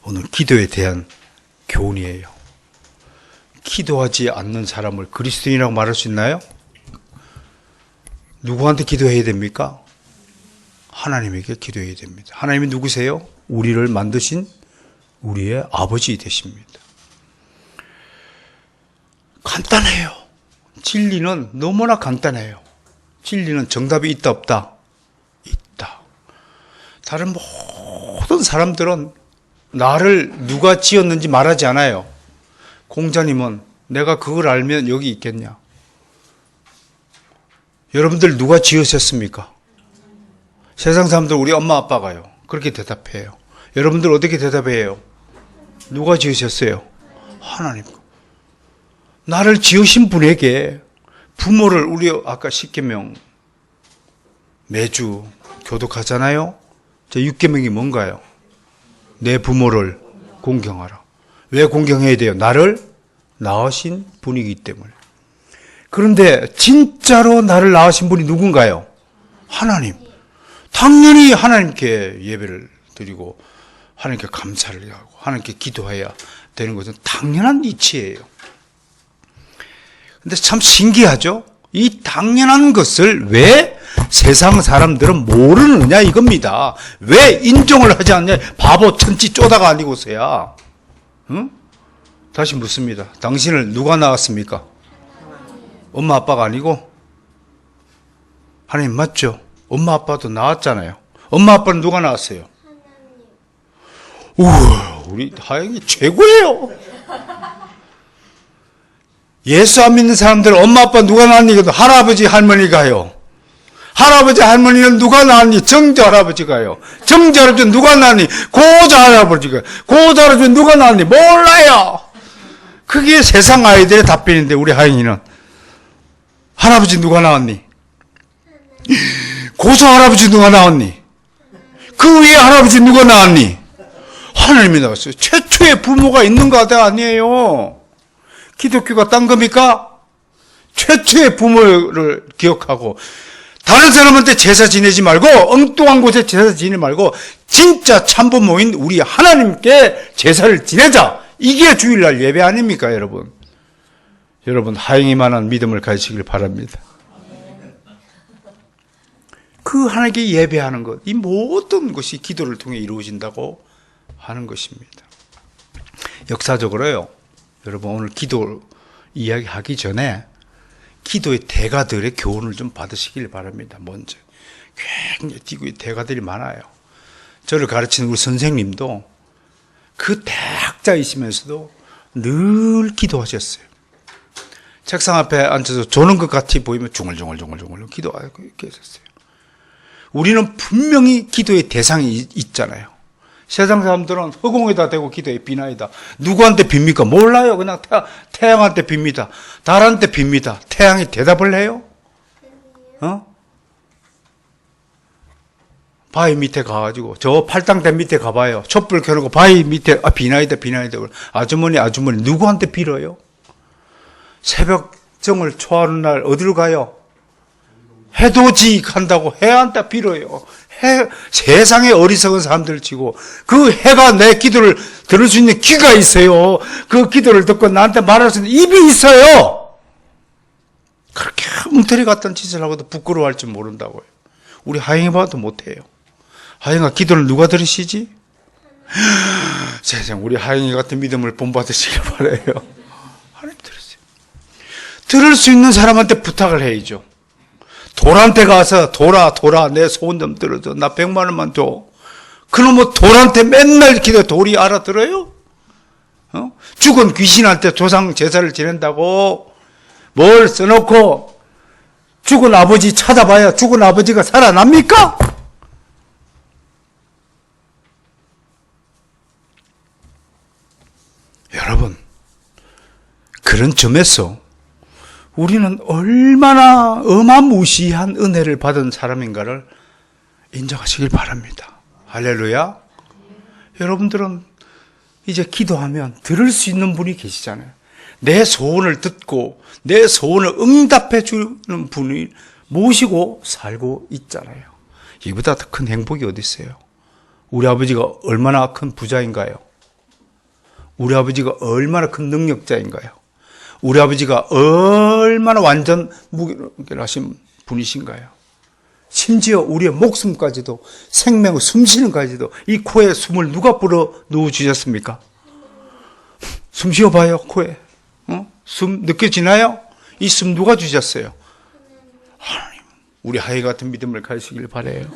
오늘 기도에 대한 교훈이에요. 기도하지 않는 사람을 그리스도인이라고 말할 수 있나요? 누구한테 기도해야 됩니까? 하나님에게 기도해야 됩니다. 하나님이 누구세요? 우리를 만드신 우리의 아버지 되십니다. 간단해요. 진리는 너무나 간단해요. 진리는 정답이 있다 없다? 있다. 다른 모든 사람들은 나를 누가 지었는지 말하지 않아요. 공자님은 내가 그걸 알면 여기 있겠냐? 여러분들 누가 지으셨습니까? 세상 사람들 우리 엄마 아빠가요. 그렇게 대답해요. 여러분들 어떻게 대답해요? 누가 지으셨어요? 하나님. 나를 지으신 분에게 부모를 우리 아까 10계명 매주 교독하잖아요. 제 6계명이 뭔가요? 내 부모를 공경하라. 왜 공경해야 돼요? 나를 낳으신 분이기 때문에. 그런데 진짜로 나를 낳으신 분이 누군가요? 하나님. 당연히 하나님께 예배를 드리고 하나님께 감사를 하고 하나님께 기도해야 되는 것은 당연한 이치예요. 근데 참 신기하죠? 이 당연한 것을 왜 세상 사람들은 모르느냐 이겁니다. 왜 인정을 하지 않냐? 바보 천치 쪼다가 아니고서야. 응? 다시 묻습니다. 당신을 누가 낳았습니까? 엄마 아빠가 아니고? 하나님 맞죠? 엄마 아빠도 낳았잖아요. 엄마 아빠는 누가 낳았어요? 우와, 우리 하영이 최고예요. 예수 안 믿는 사람들 엄마 아빠 누가 낳았니? 할아버지 할머니가요. 할아버지 할머니는 누가 낳았니? 정자 할아버지가요. 정자 할아버지는 누가 낳았니? 고자 할아버지가. 고자 할아버지는 누가 낳았니? 몰라요. 그게 세상 아이들의 답변인데 우리 하영이는 할아버지 누가 낳았니? 고자 할아버지 누가 낳았니? 그 위에 할아버지 누가 낳았니? 하나님이 낳았어요. 최초의 부모가 있는 거 아니에요. 기독교가 딴 겁니까? 최초의 부모를 기억하고 다른 사람한테 제사 지내지 말고 엉뚱한 곳에 제사 지내지 말고 진짜 참부모인 우리 하나님께 제사를 지내자. 이게 주일날 예배 아닙니까 여러분? 여러분 하영이만한 믿음을 가지시길 바랍니다. 그 하나님께 예배하는 것, 이 모든 것이 기도를 통해 이루어진다고 하는 것입니다. 역사적으로요. 여러분 오늘 기도 이야기하기 전에 기도의 대가들의 교훈을 좀 받으시길 바랍니다. 먼저 굉장히 기도의 대가들이 많아요. 저를 가르치는 우리 선생님도 그 대학자이시면서도 늘 기도하셨어요. 책상 앞에 앉아서 조는 것 같이 보이면 중얼중얼 기도하고 이렇게 했었어요. 우리는 분명히 기도의 대상이 있잖아요. 세상 사람들은 허공에다 대고 기도해 비나이다. 누구한테 빕니까? 몰라요. 그냥 태양한테 빕니다. 달한테 빕니다. 태양이 대답을 해요? 바위 밑에 가가지고 저 팔당대 밑에 가봐요. 촛불 켜놓고 바위 밑에 비나이다. 아주머니 누구한테 빌어요? 새벽정을 초하는 날 어디로 가요? 해돋이 간다고 해한테 빌어요. 세상에 어리석은 사람들을 치고 그 해가 내 기도를 들을 수 있는 귀가 있어요. 그 기도를 듣고 나한테 말할 수 있는 입이 있어요. 그렇게 웅터리 같은 짓을 하고도 부끄러워할 줄 모른다고요. 우리 하영이 봐도 못해요. 하영아 기도를 누가 들으시지? 세상 우리 하영이 같은 믿음을 본받으시길 바라요. 하나님 들으세요. 들을 수 있는 사람한테 부탁을 해야죠. 돌한테 가서 돌아 내 소원 좀 들어줘. 나 100만 원만 줘. 그놈의 돌한테 맨날 기도 돌이 알아들어요? 죽은 귀신한테 조상 제사를 지낸다고 뭘 써놓고 죽은 아버지 찾아봐야 죽은 아버지가 살아납니까? 여러분 그런 점에서 우리는 얼마나 어마무시한 은혜를 받은 사람인가를 인정하시길 바랍니다. 할렐루야. 여러분들은 이제 기도하면 들을 수 있는 분이 계시잖아요. 내 소원을 듣고 내 소원을 응답해 주는 분이 모시고 살고 있잖아요. 이보다 더 큰 행복이 어디 있어요? 우리 아버지가 얼마나 큰 부자인가요? 우리 아버지가 얼마나 큰 능력자인가요? 우리 아버지가 얼마나 완전 무결하신 분이신가요? 심지어 우리의 목숨까지도, 생명의 숨쉬는까지도 이 코에 숨을 누가 불어 넣어 주셨습니까? 숨 쉬어봐요, 코에. 숨 느껴지나요? 이 숨 누가 주셨어요? 하나님. 우리 하이 같은 믿음을 가지시길 바라요.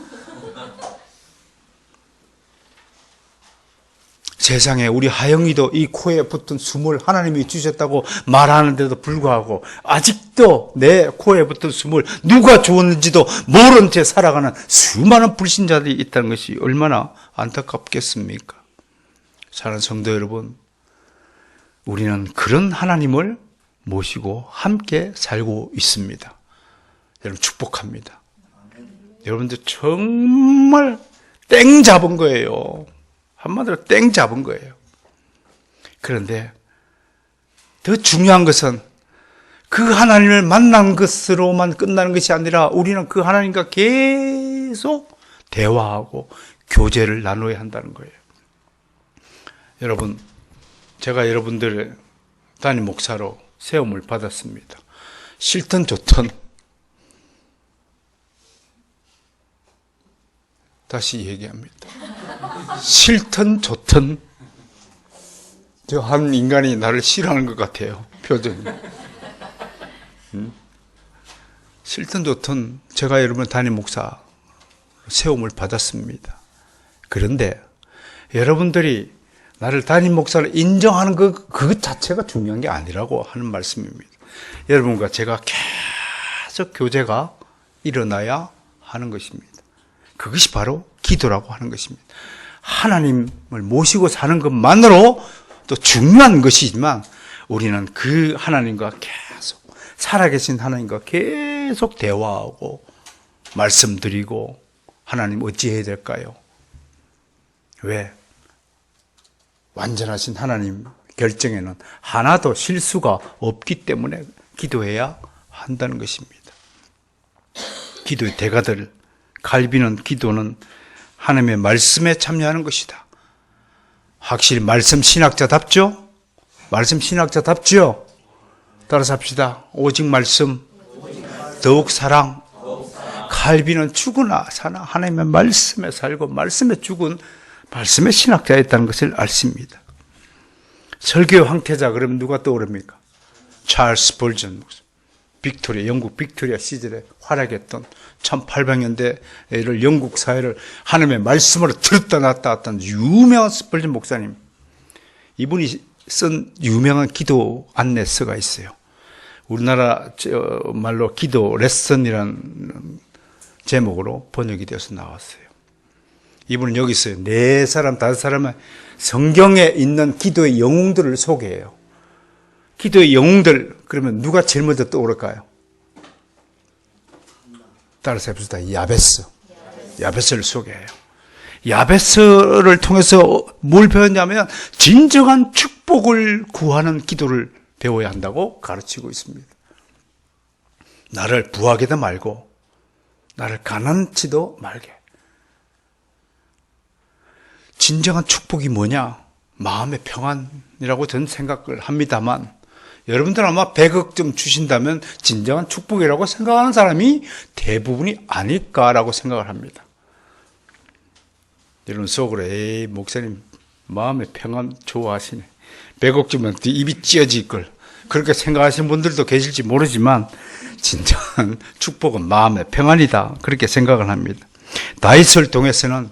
세상에 우리 하영이도 이 코에 붙은 숨을 하나님이 주셨다고 말하는데도 불구하고 아직도 내 코에 붙은 숨을 누가 주었는지도 모른 채 살아가는 수많은 불신자들이 있다는 것이 얼마나 안타깝겠습니까? 사랑하는 성도 여러분, 우리는 그런 하나님을 모시고 함께 살고 있습니다. 여러분 축복합니다. 여러분들 정말 땡 잡은 거예요. 한마디로 땡 잡은 거예요. 그런데 더 중요한 것은 그 하나님을 만난 것으로만 끝나는 것이 아니라 우리는 그 하나님과 계속 대화하고 교제를 나눠야 한다는 거예요. 여러분, 제가 여러분들의 담임 목사로 세움을 받았습니다. 싫든 좋든 다시 얘기합니다. 싫든 좋든 저 한 인간이 나를 싫어하는 것 같아요. 표정이. 싫든 좋든 제가 여러분 담임 목사 세움을 받았습니다. 그런데 여러분들이 나를 담임 목사를 인정하는 그 자체가 중요한 게 아니라고 하는 말씀입니다. 여러분과 제가 계속 교제가 일어나야 하는 것입니다. 그것이 바로 기도라고 하는 것입니다. 하나님을 모시고 사는 것만으로 또 중요한 것이지만 우리는 그 하나님과 계속 살아계신 하나님과 계속 대화하고 말씀드리고 하나님 어찌해야 될까요? 왜? 완전하신 하나님 결정에는 하나도 실수가 없기 때문에 기도해야 한다는 것입니다. 기도의 대가들, 갈비는 기도는 하나님의 말씀에 참여하는 것이다. 확실히 말씀 신학자답죠? 말씀 신학자답죠? 따라서 합시다. 오직 말씀, 더욱 사랑. 갈비는 죽으나 사나 하나님의 말씀에 살고 말씀에 죽은 말씀의 신학자였다는 것을 알습니다. 설교의 황태자 그러면 누가 떠오릅니까? 찰스 볼전 목사. 빅토리아, 영국 빅토리아 시절에 활약했던 1800년대를 영국 사회를 하나님의 말씀으로 들었다 놨다 했던 유명한 스펄전 목사님. 이분이 쓴 유명한 기도 안내서가 있어요. 우리나라 말로 기도 레슨이라는 제목으로 번역이 되어서 나왔어요. 이분은 여기 있어요. 4사람, 5사람은 성경에 있는 기도의 영웅들을 소개해요. 기도의 영웅들, 그러면 누가 제일 먼저 떠오를까요? 따라서 해봅시다. 야베스를 소개해요. 야베스를 통해서 뭘 배웠냐면 진정한 축복을 구하는 기도를 배워야 한다고 가르치고 있습니다. 나를 부하게도 말고 나를 가난치도 말게. 진정한 축복이 뭐냐? 마음의 평안이라고 저는 생각을 합니다만 여러분들 아마 100억 좀 주신다면 진정한 축복이라고 생각하는 사람이 대부분이 아닐까라고 생각을 합니다. 여러분 속으로 에이 목사님 마음의 평안 좋아하시네. 100억 주면 입이 찢어질 걸. 그렇게 생각하시는 분들도 계실지 모르지만 진정한 축복은 마음의 평안이다. 그렇게 생각을 합니다. 다윗을 통해서는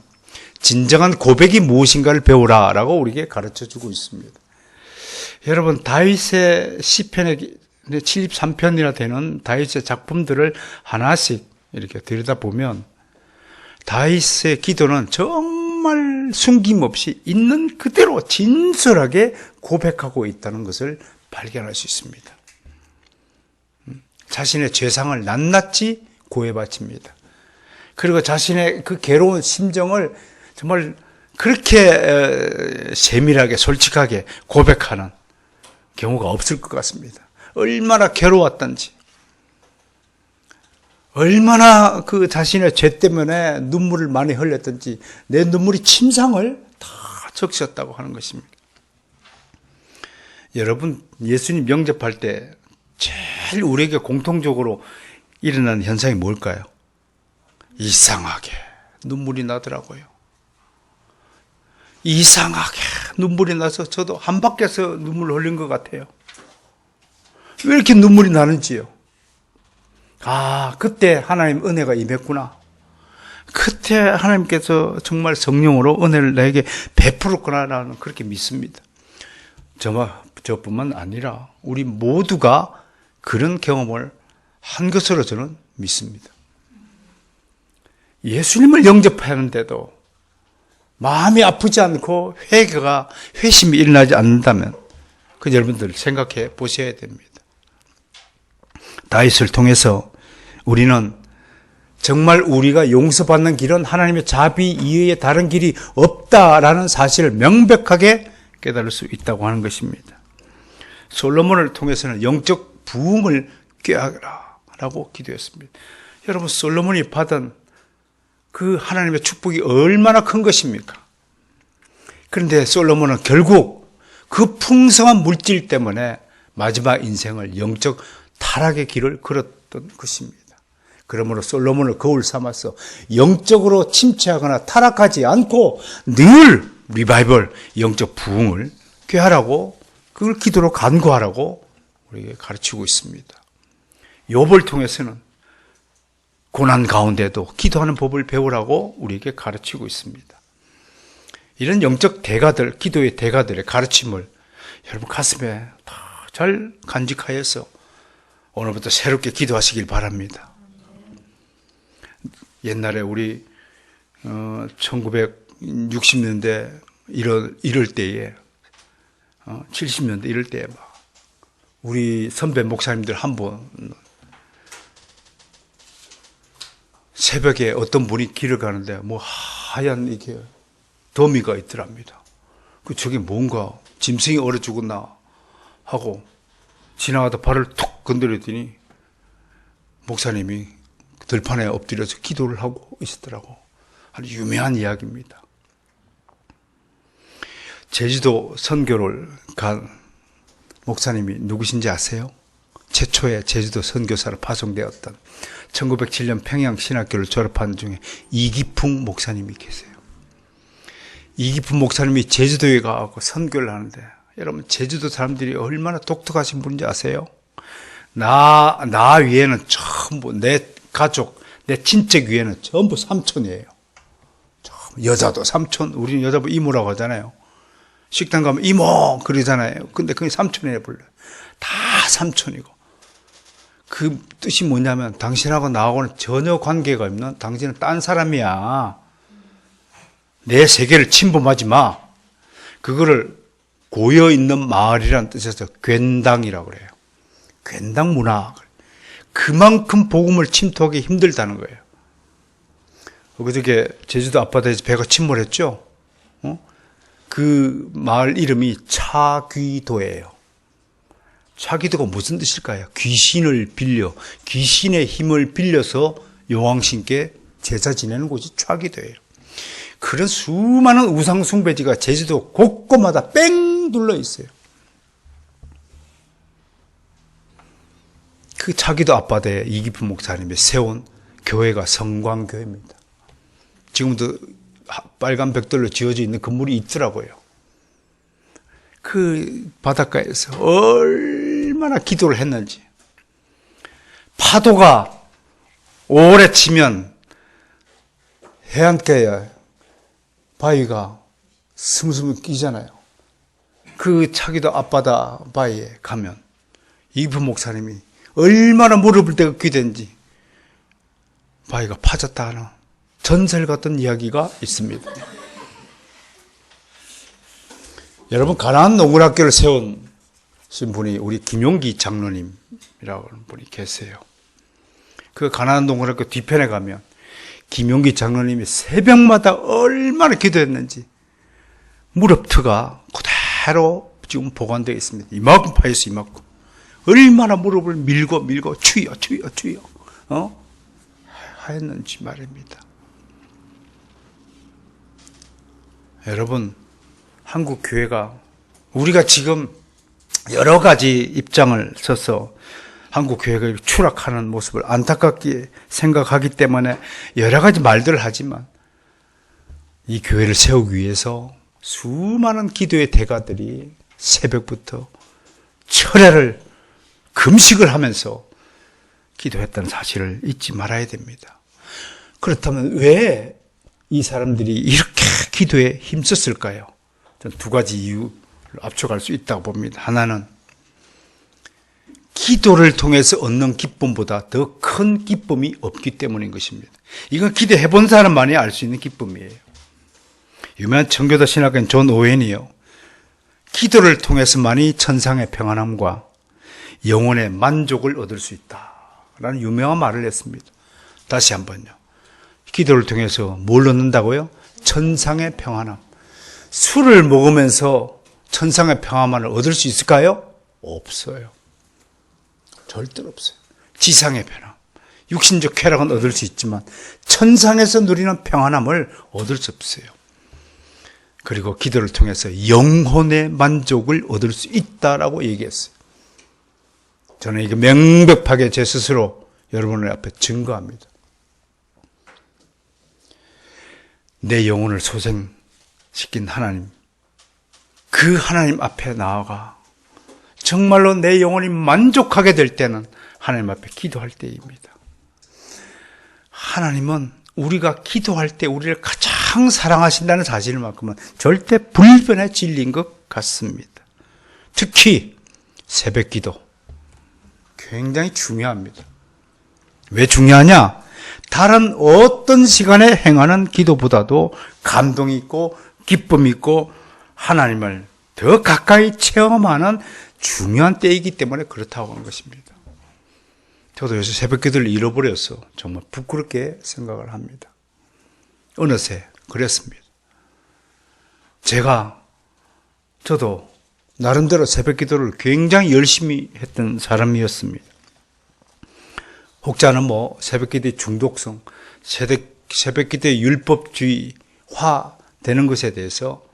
진정한 고백이 무엇인가를 배우라라고 우리에게 가르쳐주고 있습니다. 여러분 다윗의 시편의 73편이나 되는 다윗의 작품들을 하나씩 이렇게 들여다보면 다윗의 기도는 정말 숨김없이 있는 그대로 진솔하게 고백하고 있다는 것을 발견할 수 있습니다. 자신의 죄상을 낱낱이 고해 바칩니다. 그리고 자신의 그 괴로운 심정을 정말 그렇게 세밀하게 솔직하게 고백하는 경우가 없을 것 같습니다. 얼마나 괴로웠던지, 얼마나 그 자신의 죄 때문에 눈물을 많이 흘렸던지 내 눈물이 침상을 다 적셨다고 하는 것입니다. 여러분, 예수님 영접할 때 제일 우리에게 공통적으로 일어나는 현상이 뭘까요? 이상하게 눈물이 나더라고요. 이상하게 눈물이 나서 저도 한 바퀴에서 눈물 흘린 것 같아요. 왜 이렇게 눈물이 나는지요? 아, 그때 하나님 은혜가 임했구나. 그때 하나님께서 정말 성령으로 은혜를 나에게 베풀었구나라는 그렇게 믿습니다. 저뿐만 아니라 우리 모두가 그런 경험을 한 것으로 저는 믿습니다. 예수님을 영접하는데도 마음이 아프지 않고 회심이 일어나지 않는다면 그 여러분들 생각해 보셔야 됩니다. 다윗을 통해서 우리는 정말 우리가 용서받는 길은 하나님의 자비 이외에 다른 길이 없다라는 사실을 명백하게 깨달을 수 있다고 하는 것입니다. 솔로몬을 통해서는 영적 부흥을 꾀하라 라고 기도했습니다. 여러분, 솔로몬이 받은 그 하나님의 축복이 얼마나 큰 것입니까? 그런데 솔로몬은 결국 그 풍성한 물질 때문에 마지막 인생을 영적 타락의 길을 걸었던 것입니다. 그러므로 솔로몬을 거울 삼아서 영적으로 침체하거나 타락하지 않고 늘 리바이벌, 영적 부흥을 꾀하라고, 그걸 기도로 간구하라고 우리에게 가르치고 있습니다. 욥을 통해서는 고난 가운데도 기도하는 법을 배우라고 우리에게 가르치고 있습니다. 이런 영적 대가들, 기도의 대가들의 가르침을 여러분 가슴에 다 잘 간직하여서 오늘부터 새롭게 기도하시길 바랍니다. 옛날에 우리 1960년대 이럴 때에 70년대 이럴 때에 막 우리 선배 목사님들 한 번 새벽에 어떤 분이 길을 가는데 뭐 하얀 이게 더미가 있더랍니다. 저게 뭔가 짐승이 얼어 죽었나 하고 지나가다 발을 툭 건드렸더니 목사님이 들판에 엎드려서 기도를 하고 있었더라고. 아주 유명한 이야기입니다. 제주도 선교를 간 목사님이 누구신지 아세요? 최초의 제주도 선교사로 파송되었던 1907년 평양신학교를 졸업한 중에 이기풍 목사님이 계세요. 이기풍 목사님이 제주도에 가고 선교를 하는데, 여러분 제주도 사람들이 얼마나 독특하신 분인지 아세요? 나 위에는 전부 내 가족, 내 친척 위에는 전부 삼촌이에요. 여자도 삼촌, 우리는 여자분 이모라고 하잖아요. 식당 가면 이모 그러잖아요. 근데 그게 삼촌이라고 불러요. 다 삼촌이고. 그 뜻이 뭐냐면 당신하고 나하고는 전혀 관계가 없는, 당신은 딴 사람이야. 내 세계를 침범하지 마. 그거를 고여있는 마을이라는 뜻에서 괜당이라고 그래요. 괜당 문화. 그만큼 복음을 침투하기 힘들다는 거예요. 그저께 제주도 앞바다에서 배가 침몰했죠. 그 마을 이름이 차귀도예요. 차귀도가 무슨 뜻일까요? 귀신을 빌려, 귀신의 힘을 빌려서 여왕신께 제사 지내는 곳이 차귀도예요. 그런 수많은 우상 숭배지가 제주도 곳곳마다 뺑 둘러 있어요. 그 차귀도 앞바다에 이기품 목사님이 세운 교회가 성광교회입니다. 지금도 빨간 벽돌로 지어져 있는 건물이 있더라고요. 그 바닷가에서 얼마나 기도를 했는지. 파도가 오래 치면 해안가에 바위가 스물스물 끼잖아요. 그 차기도 앞바다 바위에 가면 이기품 목사님이 얼마나 무릎을 대고 기도했는지 바위가 파졌다 하는 전설 같은 이야기가 있습니다. 여러분, 가나안 농군학교를 세운 분이 우리 김용기 장로님이라고 하는 분이 계세요. 그 가나안 농군학교 뒤편에 가면 김용기 장로님이 새벽마다 얼마나 기도했는지 무릎트가 그대로 지금 보관되어 있습니다. 이만큼 파였어, 이만큼. 얼마나 무릎을 밀고 주여 하였는지 말입니다. 여러분, 한국 교회가 우리가 지금 여러 가지 입장을 서서 한국 교회가 추락하는 모습을 안타깝게 생각하기 때문에 여러 가지 말들을 하지만 이 교회를 세우기 위해서 수많은 기도의 대가들이 새벽부터 철야를 금식을 하면서 기도했다는 사실을 잊지 말아야 됩니다. 그렇다면 왜 이 사람들이 이렇게 기도에 힘썼을까요? 저는 두 가지 이유를 압축할 수 있다고 봅니다. 하나는 기도를 통해서 얻는 기쁨보다 더 큰 기쁨이 없기 때문인 것입니다. 이건 기도해 본 사람만이 알 수 있는 기쁨이에요. 유명한 청교도 신학교인 존 오웬이요, 기도를 통해서만이 천상의 평안함과 영혼의 만족을 얻을 수 있다라는 유명한 말을 했습니다. 다시 한번요. 기도를 통해서 뭘 얻는다고요? 천상의 평안함. 술을 먹으면서 천상의 평안함을 얻을 수 있을까요? 없어요. 절대로 없어요. 지상의 평안, 육신적 쾌락은 얻을 수 있지만 천상에서 누리는 평안함을 얻을 수 없어요. 그리고 기도를 통해서 영혼의 만족을 얻을 수 있다라고 얘기했어요. 저는 이거 명백하게 제 스스로 여러분의 앞에 증거합니다. 내 영혼을 소생시킨 하나님, 그 하나님 앞에 나아가 정말로 내 영혼이 만족하게 될 때는 하나님 앞에 기도할 때입니다. 하나님은 우리가 기도할 때 우리를 가장 사랑하신다는 사실만큼은 절대 불변의 진리인 것 같습니다. 특히 새벽 기도 굉장히 중요합니다. 왜 중요하냐? 다른 어떤 시간에 행하는 기도보다도 감동이 있고 기쁨이 있고 하나님을 더 가까이 체험하는 중요한 때이기 때문에 그렇다고 하는 것입니다. 저도 요새 새벽 기도를 잃어버려서 정말 부끄럽게 생각을 합니다. 어느새 그랬습니다. 저도 나름대로 새벽 기도를 굉장히 열심히 했던 사람이었습니다. 혹자는 새벽 기도의 중독성, 새벽 기도의 율법주의화 되는 것에 대해서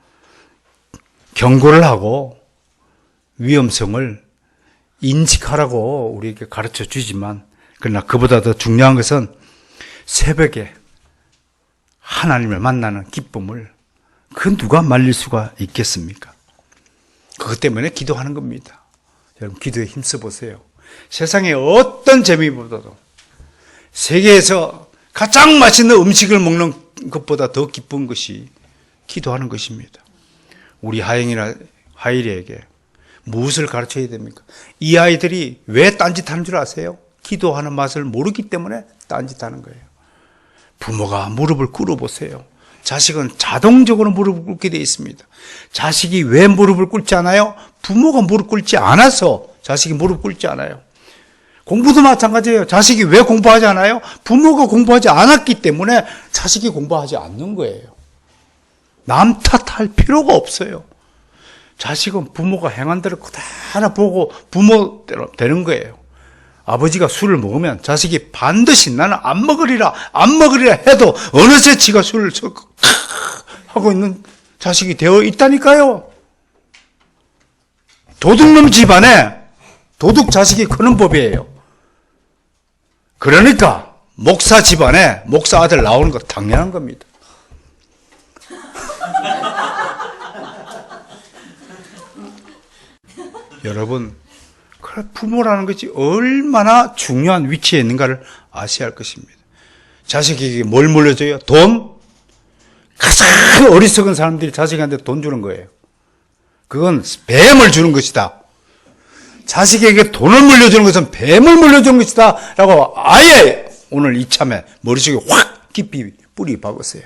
경고를 하고 위험성을 인식하라고 우리에게 가르쳐 주지만, 그러나 그보다 더 중요한 것은 새벽에 하나님을 만나는 기쁨을 그 누가 말릴 수가 있겠습니까? 그것 때문에 기도하는 겁니다. 여러분, 기도에 힘써 보세요. 세상의 어떤 재미보다도 세계에서 가장 맛있는 음식을 먹는 것보다 더 기쁜 것이 기도하는 것입니다. 우리 하일이에게 무엇을 가르쳐야 됩니까? 이 아이들이 왜 딴짓하는 줄 아세요? 기도하는 맛을 모르기 때문에 딴짓하는 거예요. 부모가 무릎을 꿇어보세요. 자식은 자동적으로 무릎을 꿇게 되어 있습니다. 자식이 왜 무릎을 꿇지 않아요? 부모가 무릎 꿇지 않아서 자식이 무릎 꿇지 않아요. 공부도 마찬가지예요. 자식이 왜 공부하지 않아요? 부모가 공부하지 않았기 때문에 자식이 공부하지 않는 거예요. 남 탓할 필요가 없어요. 자식은 부모가 행한 대로 그대로 보고 부모대로 되는 거예요. 아버지가 술을 먹으면 자식이 반드시 나는 안 먹으리라 해도 어느새 지가 술을 하고 있는 자식이 되어 있다니까요. 도둑놈 집안에 도둑 자식이 크는 법이에요. 그러니까 목사 집안에 목사 아들 나오는 거 당연한 겁니다. 여러분, 부모라는 것이 얼마나 중요한 위치에 있는가를 아셔야 할 것입니다. 자식에게 뭘 물려줘요? 돈? 가장 어리석은 사람들이 자식한테 돈 주는 거예요. 그건 뱀을 주는 것이다. 자식에게 돈을 물려주는 것은 뱀을 물려주는 것이다 라고 아예 오늘 이참에 머릿속에 확 깊이 뿌리 박으세요.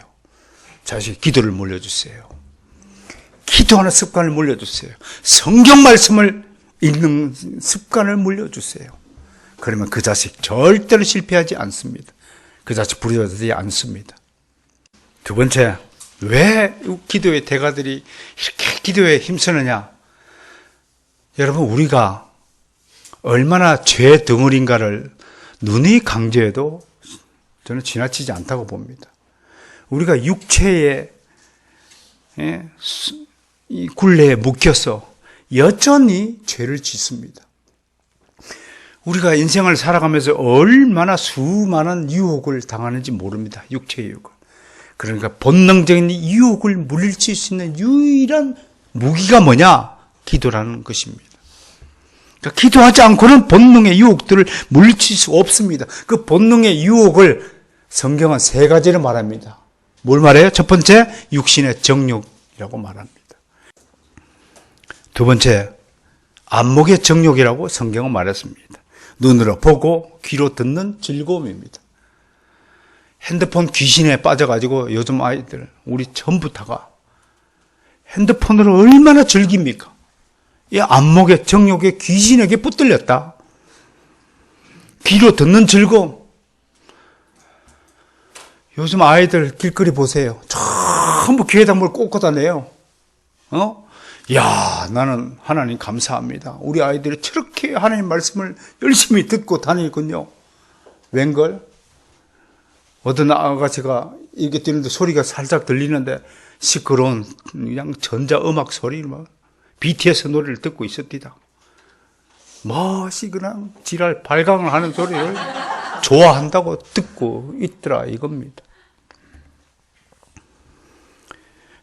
자식 기도를 물려주세요. 기도하는 습관을 물려주세요. 성경 말씀을 읽는 습관을 물려주세요. 그러면 그 자식 절대로 실패하지 않습니다. 그 자식 부려지지 않습니다. 두 번째, 왜 기도의 대가들이 이렇게 기도에 힘쓰느냐? 여러분, 우리가 얼마나 죄 덩어리인가를 눈이 강조해도 저는 지나치지 않다고 봅니다. 우리가 육체의 이 굴레에 묶여서 여전히 죄를 짓습니다. 우리가 인생을 살아가면서 얼마나 수많은 유혹을 당하는지 모릅니다. 육체의 유혹을. 그러니까 본능적인 유혹을 물리칠 수 있는 유일한 무기가 뭐냐? 기도라는 것입니다. 그러니까 기도하지 않고는 본능의 유혹들을 물리칠 수 없습니다. 그 본능의 유혹을 성경은 세 가지를 말합니다. 뭘 말해요? 첫 번째, 육신의 정욕이라고 말합니다. 두 번째, 안목의 정욕이라고 성경은 말했습니다. 눈으로 보고 귀로 듣는 즐거움입니다. 핸드폰 귀신에 빠져가지고 요즘 아이들, 우리 전부 다가 핸드폰으로 얼마나 즐깁니까? 이 안목의 정욕의 귀신에게 붙들렸다. 귀로 듣는 즐거움. 요즘 아이들 길거리 보세요. 전부 귀에다 뭘 꽂고 다녀요. 야, 나는 하나님 감사합니다. 우리 아이들이 저렇게 하나님 말씀을 열심히 듣고 다니군요. 웬걸? 어떤 아가씨가 이렇게 뛰는데 소리가 살짝 들리는데 시끄러운 그냥 전자음악 소리, BTS 노래를 듣고 있었디다. 멋이 그냥 지랄 발광을 하는 소리를 좋아한다고 듣고 있더라 이겁니다.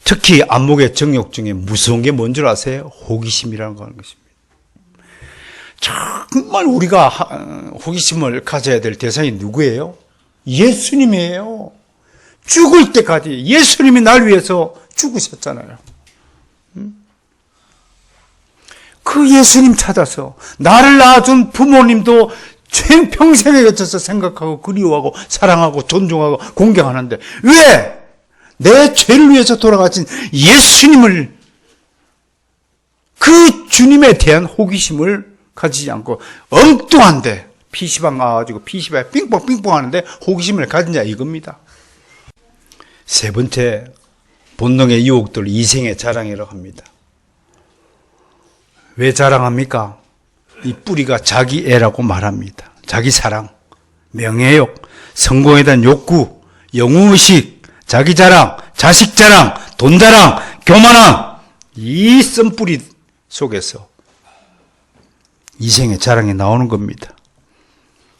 특히 안목의 정욕 중에 무서운 게 뭔 줄 아세요? 호기심이라는 거 하는 것입니다. 정말 우리가 호기심을 가져야 될 대상이 누구예요? 예수님이에요. 죽을 때까지 예수님이 날 위해서 죽으셨잖아요. 그 예수님 찾아서 나를 낳아준 부모님도 평생에 걸쳐서 생각하고 그리워하고 사랑하고 존중하고 공경하는데 왜 내 죄를 위해서 돌아가신 예수님을, 그 주님에 대한 호기심을 가지지 않고 엉뚱한데 PC방 가가지고 PC방에 빙뽕 하는데 호기심을 가진자 이겁니다. 세 번째, 본능의 유혹들 이생의 자랑이라고 합니다. 왜 자랑합니까? 이 뿌리가 자기애라고 말합니다. 자기 사랑, 명예욕, 성공에 대한 욕구, 영웅의식, 자기 자랑, 자식 자랑, 돈 자랑, 교만함, 이 쓴뿌리 속에서 이생의 자랑이 나오는 겁니다.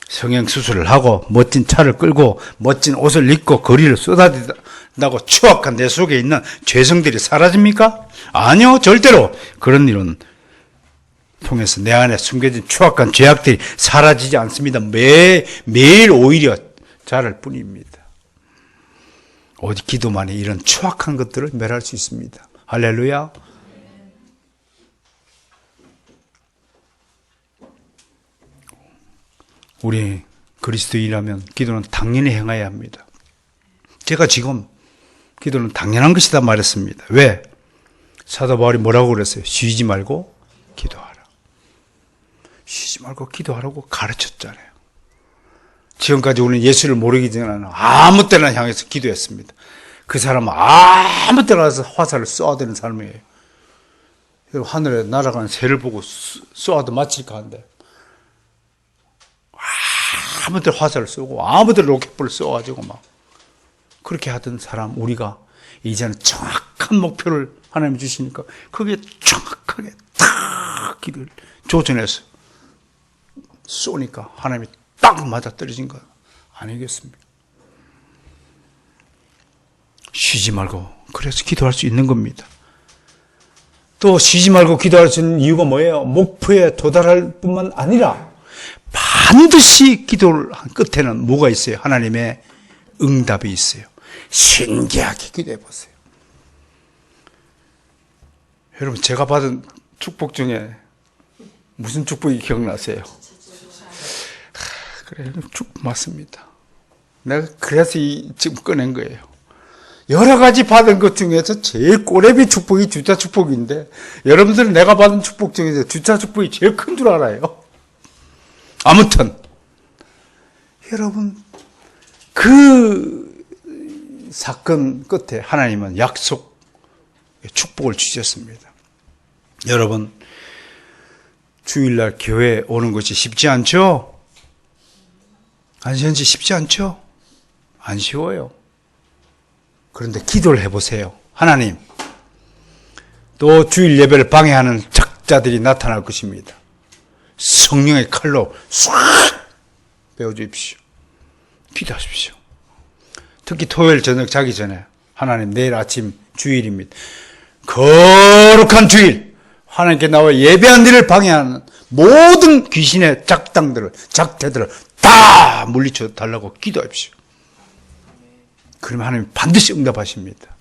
성형수술을 하고 멋진 차를 끌고 멋진 옷을 입고 거리를 쏟아진다고 추악한 내 속에 있는 죄성들이 사라집니까? 아니요, 절대로 그런 일은 통해서 내 안에 숨겨진 추악한 죄악들이 사라지지 않습니다. 매일 오히려 자랄 뿐입니다. 오직 기도만이 이런 추악한 것들을 멸할 수 있습니다. 할렐루야. 우리 그리스도인이라면 기도는 당연히 행해야 합니다. 제가 지금 기도는 당연한 것이다 말했습니다. 왜? 사도 바울이 뭐라고 그랬어요? 쉬지 말고 기도하라. 쉬지 말고 기도하라고 가르쳤잖아요. 지금까지 우리는 예수를 모르기 전에는 아무 때나 향해서 기도했습니다. 그 사람은 아무 때나 가서 화살을 쏘아대는 사람이에요. 하늘에 날아가는 새를 보고 쏘아도 맞힐까 한데 아무 때나 화살을 쏘고 아무 때나 로켓볼을 쏘아가지고 막 그렇게 하던 사람, 우리가 이제는 정확한 목표를 하나님 주시니까 그게 정확하게 딱 기도를 조준해서 쏘니까 하나님이 딱 맞아 떨어진 거 아니겠습니까? 쉬지 말고 그래서 기도할 수 있는 겁니다. 또 쉬지 말고 기도할 수 있는 이유가 뭐예요? 목표에 도달할 뿐만 아니라 반드시 기도를 한 끝에는 뭐가 있어요? 하나님의 응답이 있어요. 신기하게 기도해 보세요. 여러분, 제가 받은 축복 중에 무슨 축복이 기억나세요? 그래, 축복 맞습니다. 내가 그래서 지금 꺼낸 거예요. 여러 가지 받은 것 중에서 제일 꼬레비 축복이 주차 축복인데, 여러분들은 내가 받은 축복 중에서 주차 축복이 제일 큰 줄 알아요. 아무튼 여러분, 그 사건 끝에 하나님은 약속, 축복을 주셨습니다. 여러분, 주일날 교회에 오는 것이 쉽지 않죠? 안시현씨 쉽지 않죠? 안 쉬워요. 그런데 기도를 해보세요. 하나님, 또 주일 예배를 방해하는 자들이 나타날 것입니다. 성령의 칼로 싹 베어주십시오. 기도하십시오. 특히 토요일 저녁 자기 전에 하나님 내일 아침 주일입니다. 거룩한 주일, 하나님께 나와 예배한 일을 방해하는 모든 귀신의 작대들을 다 물리쳐 달라고 기도하십시오. 그러면 하나님 반드시 응답하십니다.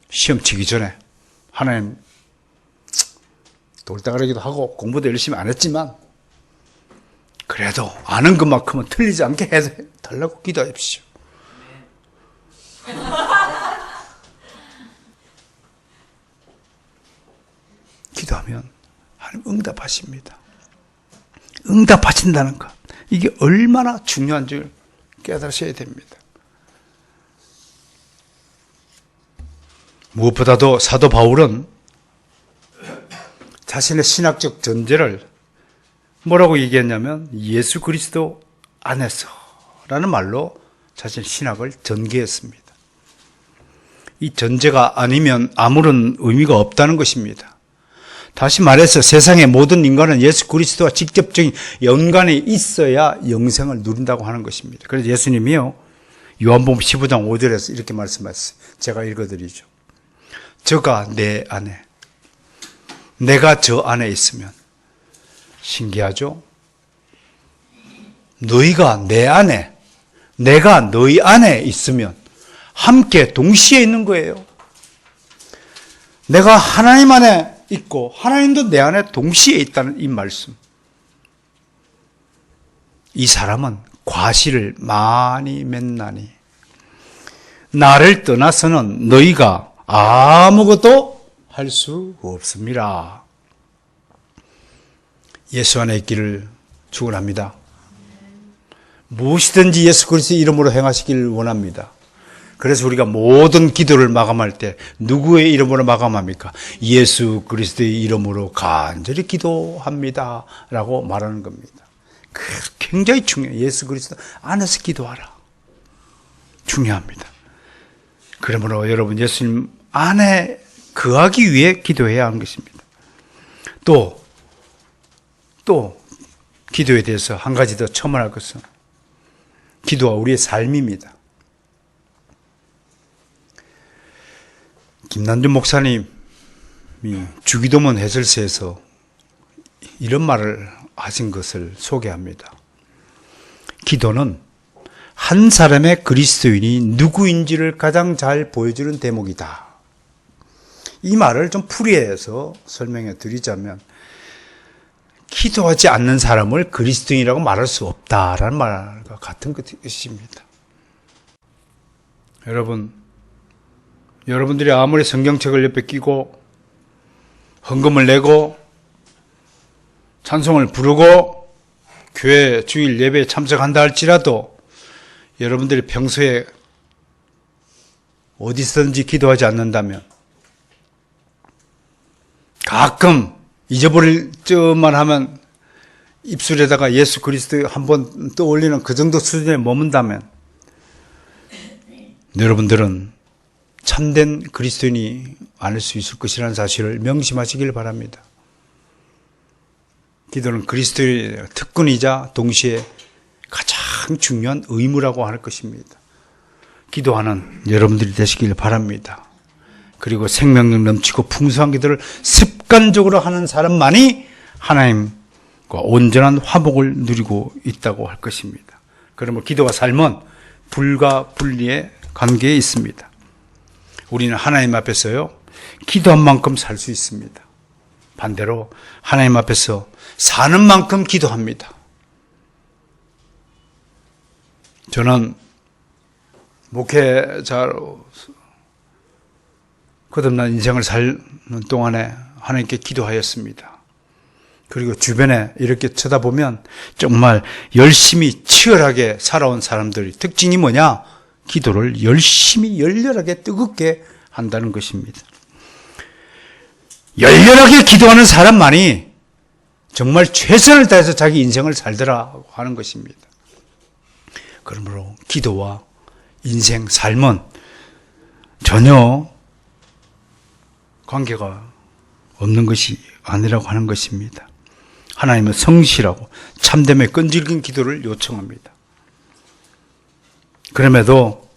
시험 치기 전에 하나님 돌다가리기도 하고 공부도 열심히 안 했지만 그래도 아는 것만큼은 틀리지 않게 해달라고 기도하십시오. 기도하면 하나님 응답하십니다. 응답하신다는 것, 이게 얼마나 중요한 줄 깨달으셔야 됩니다. 무엇보다도 사도 바울은 자신의 신학적 전제를 뭐라고 얘기했냐면 예수 그리스도 안에서 라는 말로 자신의 신학을 전개했습니다. 이 전제가 아니면 아무런 의미가 없다는 것입니다. 다시 말해서 세상의 모든 인간은 예수 그리스도와 직접적인 연관이 있어야 영생을 누린다고 하는 것입니다. 그래서 예수님이요, 요한복음 15장 5절에서 이렇게 말씀하셨어요. 제가 읽어드리죠. 저가 내 안에, 내가 저 안에 있으면, 신기하죠? 너희가 내 안에, 내가 너희 안에 있으면 함께 동시에 있는 거예요. 내가 하나님 안에 있고 하나님도 내 안에 동시에 있다는 이 말씀. 이 사람은 과실을 많이 맺나니 나를 떠나서는 너희가 아무것도 할 수 없습니다. 예수 안에 있기를 축원합니다. 무엇이든지 예수 그리스도의 이름으로 행하시기를 원합니다. 그래서 우리가 모든 기도를 마감할 때 누구의 이름으로 마감합니까? 예수 그리스도의 이름으로 간절히 기도합니다 라고 말하는 겁니다. 굉장히 중요해요. 예수 그리스도 안에서 기도하라. 중요합니다. 그러므로 여러분 예수님 안에 거하기 위해 기도해야 하는 것입니다. 또 기도에 대해서 한 가지 더 첨언할 것은 기도와 우리의 삶입니다. 김난준 목사님이 주기도문 해설서에서 이런 말을 하신 것을 소개합니다. 기도는 한 사람의 그리스도인이 누구인지를 가장 잘 보여주는 대목이다. 이 말을 좀 풀이해서 설명해 드리자면 기도하지 않는 사람을 그리스도인이라고 말할 수 없다라는 말과 같은 것입니다. 여러분들이 아무리 성경책을 옆에 끼고 헌금을 내고 찬송을 부르고 교회 주일 예배에 참석한다 할지라도 여러분들이 평소에 어디서든지 기도하지 않는다면 가끔 잊어버릴 쯤만 하면 입술에다가 예수 그리스도 한번 떠올리는 그 정도 수준에 머문다면 여러분들은 참된 그리스도인이 아닐 수 있을 것이라는 사실을 명심하시길 바랍니다. 기도는 그리스도의 특권이자 동시에 가장 중요한 의무라고 할 것입니다. 기도하는 여러분들이 되시길 바랍니다. 그리고 생명력 넘치고 풍성한 기도를 습관적으로 하는 사람만이 하나님과 온전한 화목을 누리고 있다고 할 것입니다. 그러므로 기도와 삶은 불과 분리의 관계에 있습니다. 우리는 하나님 앞에서요, 기도한 만큼 살 수 있습니다. 반대로 하나님 앞에서 사는 만큼 기도합니다. 저는 목회자로 거듭난 인생을 사는 동안에 하나님께 기도하였습니다. 그리고 주변에 이렇게 쳐다보면 정말 열심히 치열하게 살아온 사람들의 특징이 뭐냐? 기도를 열심히 열렬하게 뜨겁게 한다는 것입니다. 열렬하게 기도하는 사람만이 정말 최선을 다해서 자기 인생을 살더라고 하는 것입니다. 그러므로 기도와 인생, 삶은 전혀 관계가 없는 것이 아니라고 하는 것입니다. 하나님은 성실하고 참됨에 끈질긴 기도를 요청합니다. 그럼에도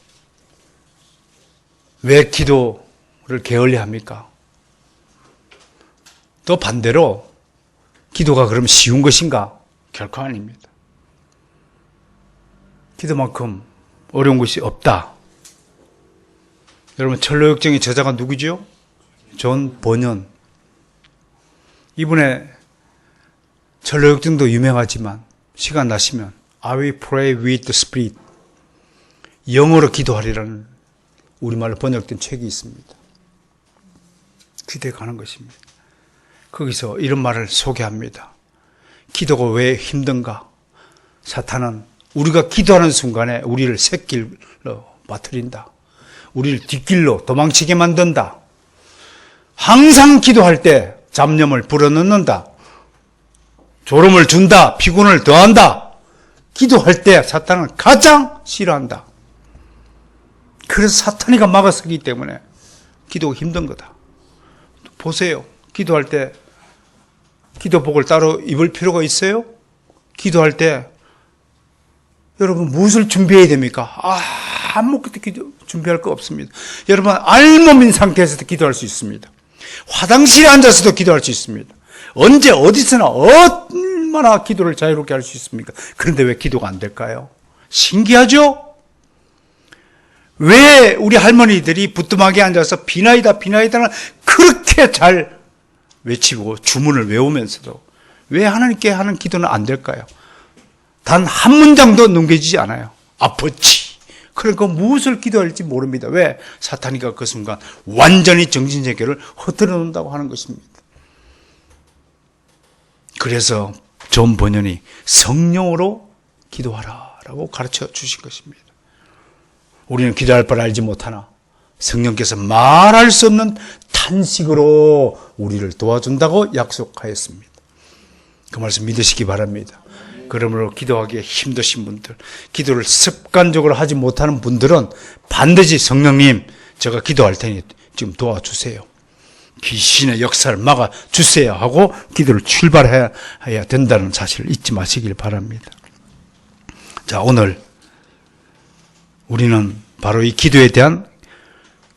왜 기도를 게을리 합니까? 또 반대로 기도가 그럼 쉬운 것인가? 결코 아닙니다. 기도만큼 어려운 것이 없다. 여러분, 철로역정의 저자가 누구죠? 존 버년. 이분의 철로역정도 유명하지만 시간 나시면 I will pray with the Spirit, 영어로 기도하리라는 우리말로 번역된 책이 있습니다. 기도에 관한 것입니다. 거기서 이런 말을 소개합니다. 기도가 왜 힘든가? 사탄은 우리가 기도하는 순간에 우리를 샛길로 빠뜨린다. 우리를 뒷길로 도망치게 만든다. 항상 기도할 때 잡념을 불어넣는다. 졸음을 준다. 피곤을 더한다. 기도할 때 사탄은 가장 싫어한다. 그래서 사탄이가 막아서기 때문에 기도가 힘든 거다. 보세요. 기도할 때 기도복을 따로 입을 필요가 있어요? 기도할 때 여러분 무엇을 준비해야 됩니까? 아무것도 준비할 거 없습니다. 여러분 알몸인 상태에서도 기도할 수 있습니다. 화장실에 앉아서도 기도할 수 있습니다. 언제 어디서나 얼마나 기도를 자유롭게 할 수 있습니까? 그런데 왜 기도가 안 될까요? 신기하죠? 왜 우리 할머니들이 부뚜막에 앉아서 비나이다 비나이다는 그렇게 잘 외치고 주문을 외우면서도 왜 하나님께 하는 기도는 안 될까요? 단 한 문장도 넘겨지지 않아요. 아프지. 그러니까 무엇을 기도할지 모릅니다. 왜? 사탄이가 그 순간 완전히 정신세계를 흩어져 놓는다고 하는 것입니다. 그래서 존 번연이 성령으로 기도하라라고 가르쳐 주신 것입니다. 우리는 기도할 바를 알지 못하나 성령께서 말할 수 없는 탄식으로 우리를 도와준다고 약속하였습니다. 그 말씀 믿으시기 바랍니다. 그러므로 기도하기에 힘드신 분들, 기도를 습관적으로 하지 못하는 분들은 반드시 성령님, 제가 기도할 테니 지금 도와주세요. 귀신의 역사를 막아주세요 하고 기도를 출발해야 된다는 사실을 잊지 마시길 바랍니다. 자, 오늘 우리는 바로 이 기도에 대한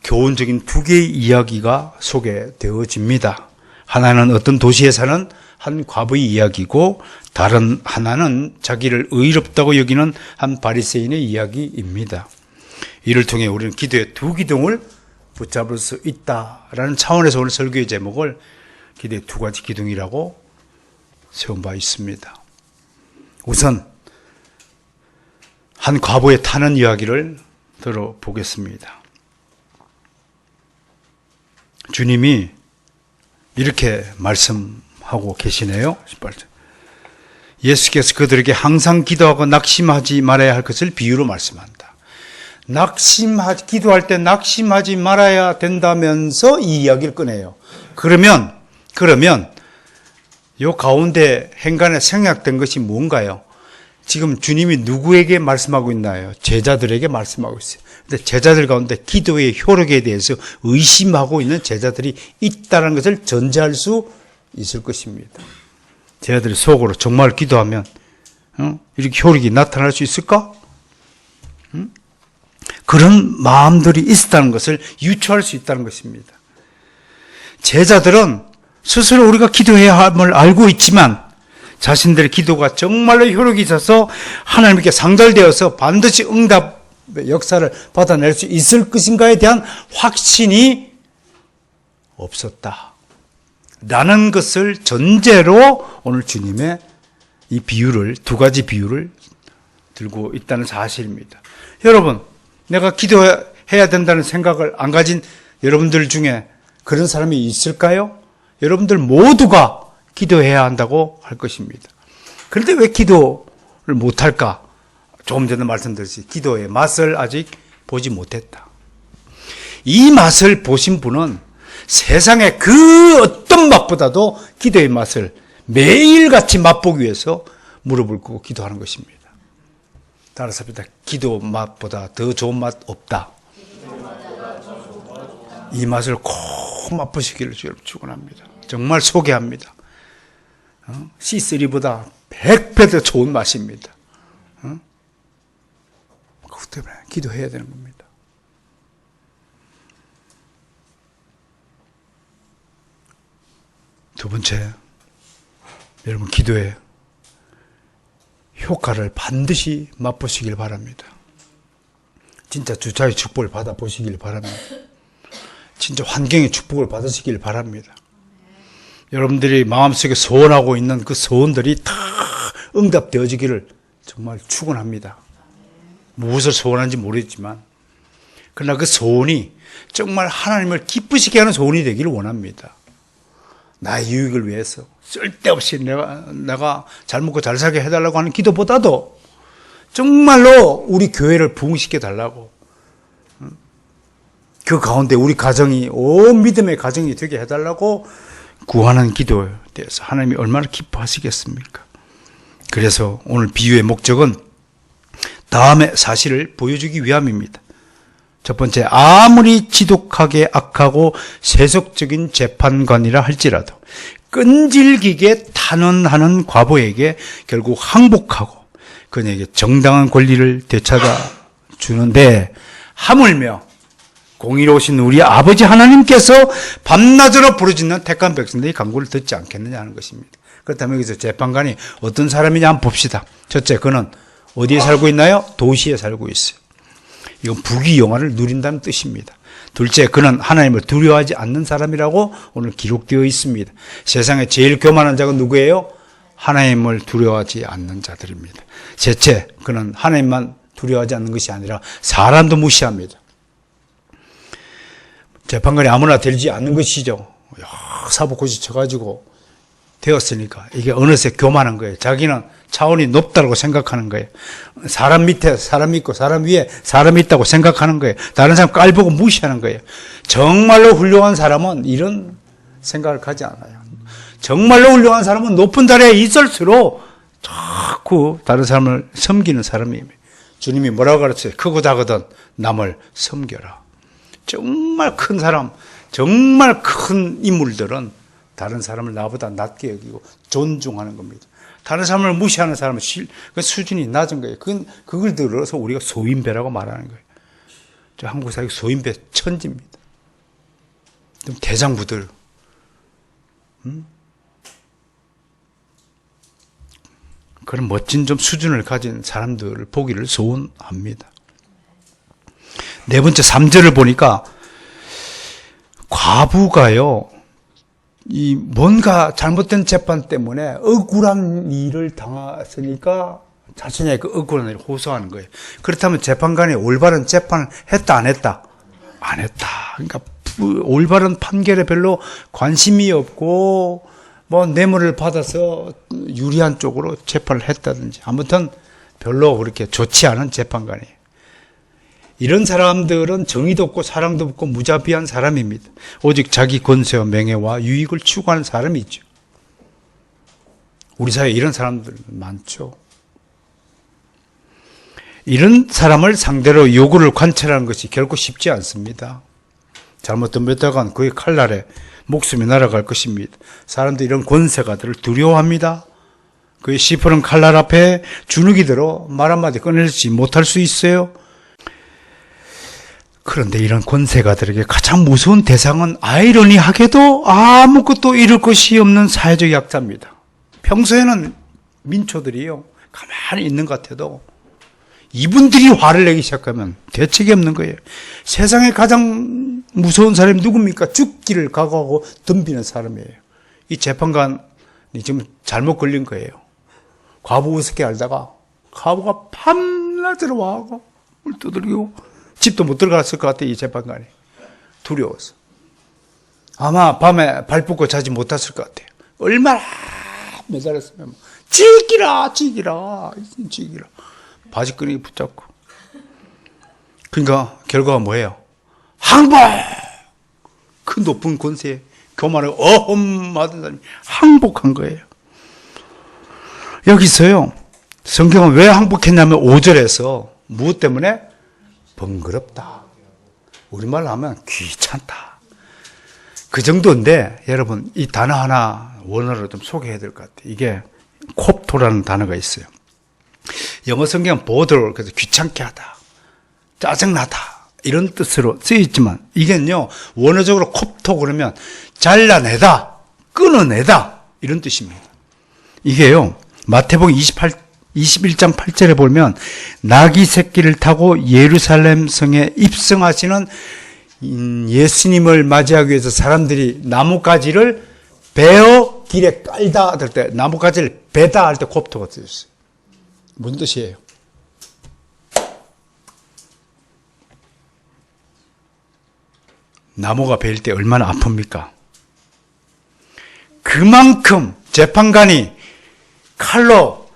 교훈적인 두 개의 이야기가 소개되어집니다. 하나는 어떤 도시에 사는 한 과부의 이야기고 다른 하나는 자기를 의롭다고 여기는 한 바리새인의 이야기입니다. 이를 통해 우리는 기도의 두 기둥을 붙잡을 수 있다라는 차원에서 오늘 설교의 제목을 기도의 두 가지 기둥이라고 세운 바 있습니다. 우선 한 과부의 타는 이야기를 들어보겠습니다. 주님이 이렇게 말씀하고 계시네요. 18절. 예수께서 그들에게 항상 기도하고 낙심하지 말아야 할 것을 비유로 말씀한다. 기도할 때 낙심하지 말아야 된다면서 이 이야기를 꺼내요. 그러면 요 가운데 행간에 생략된 것이 뭔가요? 지금 주님이 누구에게 말씀하고 있나요? 제자들에게 말씀하고 있어요. 근데 제자들 가운데 기도의 효력에 대해서 의심하고 있는 제자들이 있다는 것을 전제할 수 있을 것입니다. 제자들이 속으로 정말 기도하면 이렇게 효력이 나타날 수 있을까? 그런 마음들이 있었다는 것을 유추할 수 있다는 것입니다. 제자들은 스스로 우리가 기도해야 함을 알고 있지만 자신들의 기도가 정말로 효력이 있어서 하나님께 상달되어서 반드시 응답의 역사를 받아낼 수 있을 것인가에 대한 확신이 없었다 라는 것을 전제로 오늘 주님의 이 비유를, 두 가지 비유를 들고 있다는 사실입니다. 여러분, 내가 기도해야 된다는 생각을 안 가진 여러분들 중에 그런 사람이 있을까요? 여러분들 모두가 기도해야 한다고 할 것입니다. 그런데 왜 기도를 못할까? 조금 전에 말씀드렸듯이 기도의 맛을 아직 보지 못했다. 이 맛을 보신 분은 세상의 그 어떤 맛보다도 기도의 맛을 매일같이 맛보기 위해서 무릎을 꿇고 기도하는 것입니다. 따라서 기도 맛보다 더 좋은 맛 없다. 이 맛을 꼭 맛보시기를 축원합니다. 정말 소개합니다. C3보다 100배 더 좋은 맛입니다. 그것 때문에 기도해야 되는 겁니다. 두 번째, 여러분 기도에 효과를 반드시 맛보시길 바랍니다. 진짜 주차의 축복을 받아보시길 바랍니다. 진짜 환경의 축복을 받으시길 바랍니다. 여러분들이 마음속에 소원하고 있는 그 소원들이 다 응답되어지기를 정말 축원합니다. 무엇을 소원하는지 모르겠지만 그러나 그 소원이 정말 하나님을 기쁘시게 하는 소원이 되기를 원합니다. 나의 유익을 위해서 쓸데없이 내가 잘 먹고 잘 살게 해달라고 하는 기도보다도 정말로 우리 교회를 부흥시켜 달라고, 그 가운데 우리 가정이 온 믿음의 가정이 되게 해달라고 구하는 기도에 대해서 하나님이 얼마나 기뻐하시겠습니까? 그래서 오늘 비유의 목적은 다음의 사실을 보여주기 위함입니다. 첫 번째, 아무리 지독하게 악하고 세속적인 재판관이라 할지라도 끈질기게 탄원하는 과부에게 결국 항복하고 그녀에게 정당한 권리를 되찾아 주는데, 하물며 공의로우신 우리 아버지 하나님께서 밤낮으로 부르짖는 택한 백성들의 간구를 듣지 않겠느냐 하는 것입니다. 그렇다면 여기서 재판관이 어떤 사람이냐 한번 봅시다. 첫째, 그는 어디에 살고 있나요? 도시에 살고 있어요. 이건 부귀영화를 누린다는 뜻입니다. 둘째, 그는 하나님을 두려워하지 않는 사람이라고 오늘 기록되어 있습니다. 세상에 제일 교만한 자가 누구예요? 하나님을 두려워하지 않는 자들입니다. 셋째, 그는 하나님만 두려워하지 않는 것이 아니라 사람도 무시합니다. 재판관이 아무나 되지 않는 것이죠. 사법고시 쳐가지고 되었으니까 이게 어느새 교만한 거예요. 자기는 차원이 높다고 생각하는 거예요. 사람 밑에 사람이 있고 사람 위에 사람이 있다고 생각하는 거예요. 다른 사람 깔보고 무시하는 거예요. 정말로 훌륭한 사람은 이런 생각을 가지 않아요. 정말로 훌륭한 사람은 높은 자리에 있을수록 자꾸 다른 사람을 섬기는 사람입니다. 주님이 뭐라고 가르쳐요? 크고 작거든 남을 섬겨라. 정말 큰 사람, 정말 큰 인물들은 다른 사람을 나보다 낮게 여기고 존중하는 겁니다. 다른 사람을 무시하는 사람은 그 수준이 낮은 거예요. 그걸 들어서 우리가 소인배라고 말하는 거예요. 저 한국 사회 소인배 천지입니다. 대장부들, 그런 멋진 좀 수준을 가진 사람들을 보기를 소원합니다. 네 번째 3절을 보니까 과부가요, 이 뭔가 잘못된 재판 때문에 억울한 일을 당했으니까 자신의 그 억울한 일을 호소하는 거예요. 그렇다면 재판관이 올바른 재판을 했다 안 했다? 안 했다. 그러니까 올바른 판결에 별로 관심이 없고 뭐 뇌물을 받아서 유리한 쪽으로 재판을 했다든지 아무튼 별로 그렇게 좋지 않은 재판관이에요. 이런 사람들은 정의도 없고 사랑도 없고 무자비한 사람입니다. 오직 자기 권세와 명예와 유익을 추구하는 사람이 있죠. 우리 사회에 이런 사람들 많죠. 이런 사람을 상대로 요구를 관찰하는 것이 결코 쉽지 않습니다. 잘못 덤볐다간 그의 칼날에 목숨이 날아갈 것입니다. 사람들이 이런 권세가들을 두려워합니다. 그의 시퍼런 칼날 앞에 주눅이 들어 말 한마디 꺼내지 못할 수 있어요. 그런데 이런 권세가들에게 가장 무서운 대상은 아이러니하게도 아무것도 잃을 것이 없는 사회적 약자입니다. 평소에는 민초들이요, 가만히 있는 것 같아도 이분들이 화를 내기 시작하면 대책이 없는 거예요. 세상에 가장 무서운 사람이 누굽니까? 죽기를 각오하고 덤비는 사람이에요. 이 재판관이 지금 잘못 걸린 거예요. 과부 우습게 알다가 과부가 밤낮으로 와고 물 두들기고 집도 못 들어갔을 것 같아. 이 재판관이 두려워서 아마 밤에 발 뻗고 자지 못했을 것 같아요. 얼마나 매달렸으면 지기라 바지끈이 붙잡고. 그러니까 결과가 뭐예요? 항복! 그 높은 권세에 교만하고 어험하던 사람이 항복한 거예요. 여기서요, 성경은 왜 항복했냐면 5절에서 무엇 때문에? 번거롭다. 우리말로 하면 귀찮다. 그 정도인데 여러분 이 단어 하나 원어로 좀 소개해야 될 것 같아요. 이게 콥토라는 단어가 있어요. 영어 성경 보드로 그래서 귀찮게 하다, 짜증나다 이런 뜻으로 쓰여있지만 이게는요 원어적으로 콥토 그러면 잘라내다, 끊어내다 이런 뜻입니다. 이게요 마태복음 21장 8절에 보면 나귀 새끼를 타고 예루살렘 성에 입성하시는 예수님을 맞이하기 위해서 사람들이 나뭇가지를 베어 길에 깔다 할 때, 나뭇가지를 베다 할 때 콥토가 쓰였어요. 무슨 뜻이에요? 나무가 베일 때 얼마나 아픕니까? 그만큼 재판관이 칼로